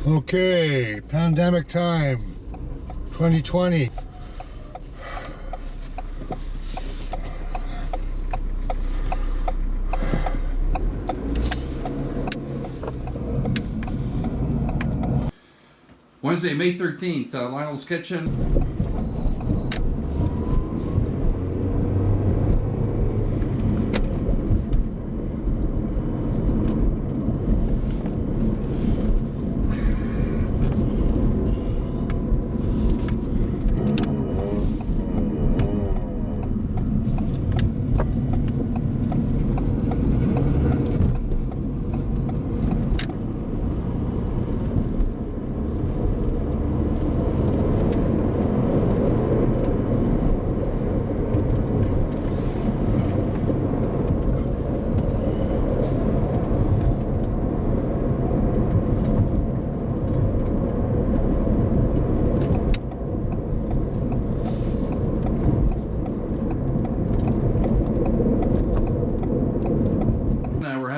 Okay, pandemic time, 2020. Wednesday, May 13th, Lionel's Kitchen.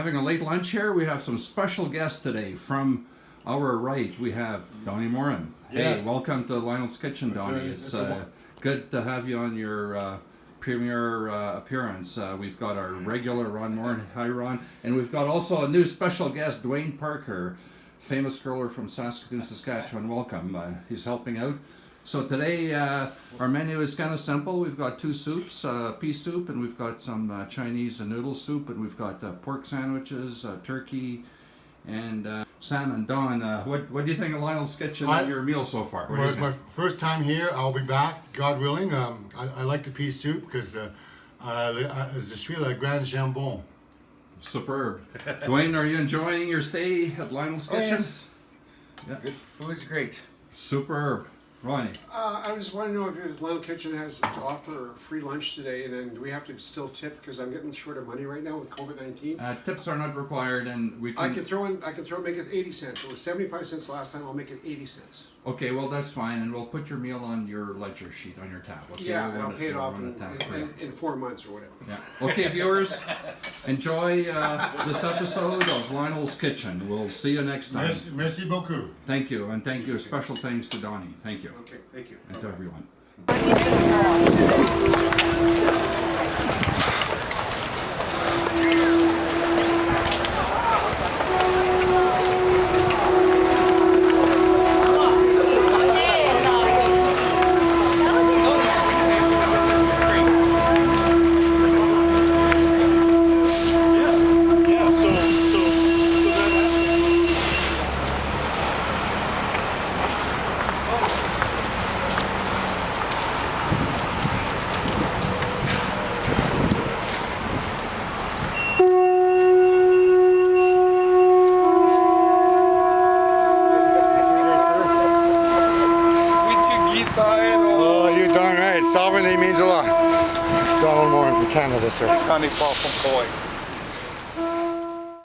Having a late lunch here. We have some special guests today. From our right, we have Donnie Morin. Yes. Hey, welcome to Lionel's Kitchen, Donnie. It's good to have you on your premiere appearance. We've got our regular Ron Morin. Hi, Ron. And we've got also a new special guest, Dwayne Parker, famous griller from Saskatoon, Saskatchewan. Welcome. He's helping out. So today our menu is kind of simple. We've got two soups, pea soup, and we've got some Chinese noodle soup, and we've got pork sandwiches, turkey, and salmon. Don, what do you think of Lionel's Kitchen and your meal so far? Well, it's my first time here. I'll be back, God willing. I like the pea soup because je suis le grand jambon. Superb. Dwayne, are you enjoying your stay at Lionel's Kitchen? Yes. Yeah. Good food's great. Superb. Ronnie. I just want to know if Lionel Kitchen has to offer free lunch today, and then do we have to still tip because I'm getting short of money right now with COVID-19? Tips are not required, and we can. I can make it 80 cents. It was 75 cents last time. I'll make it 80 cents. Okay, well that's fine, and we'll put your meal on your ledger sheet on your tab. Okay? Yeah, We'll and I'll run pay it off run a tab. in 4 months or whatever. Yeah. Okay, viewers, enjoy this episode of Lionel's Kitchen. We'll see you next time. Merci beaucoup. Thank you, and thank you. Special thanks to Donnie. Thank you. Okay, thank you. And to everyone. Oh, you're darn right. Sovereignty means a lot. Donald Morin from Canada, sir. Connie Paul from Kauai.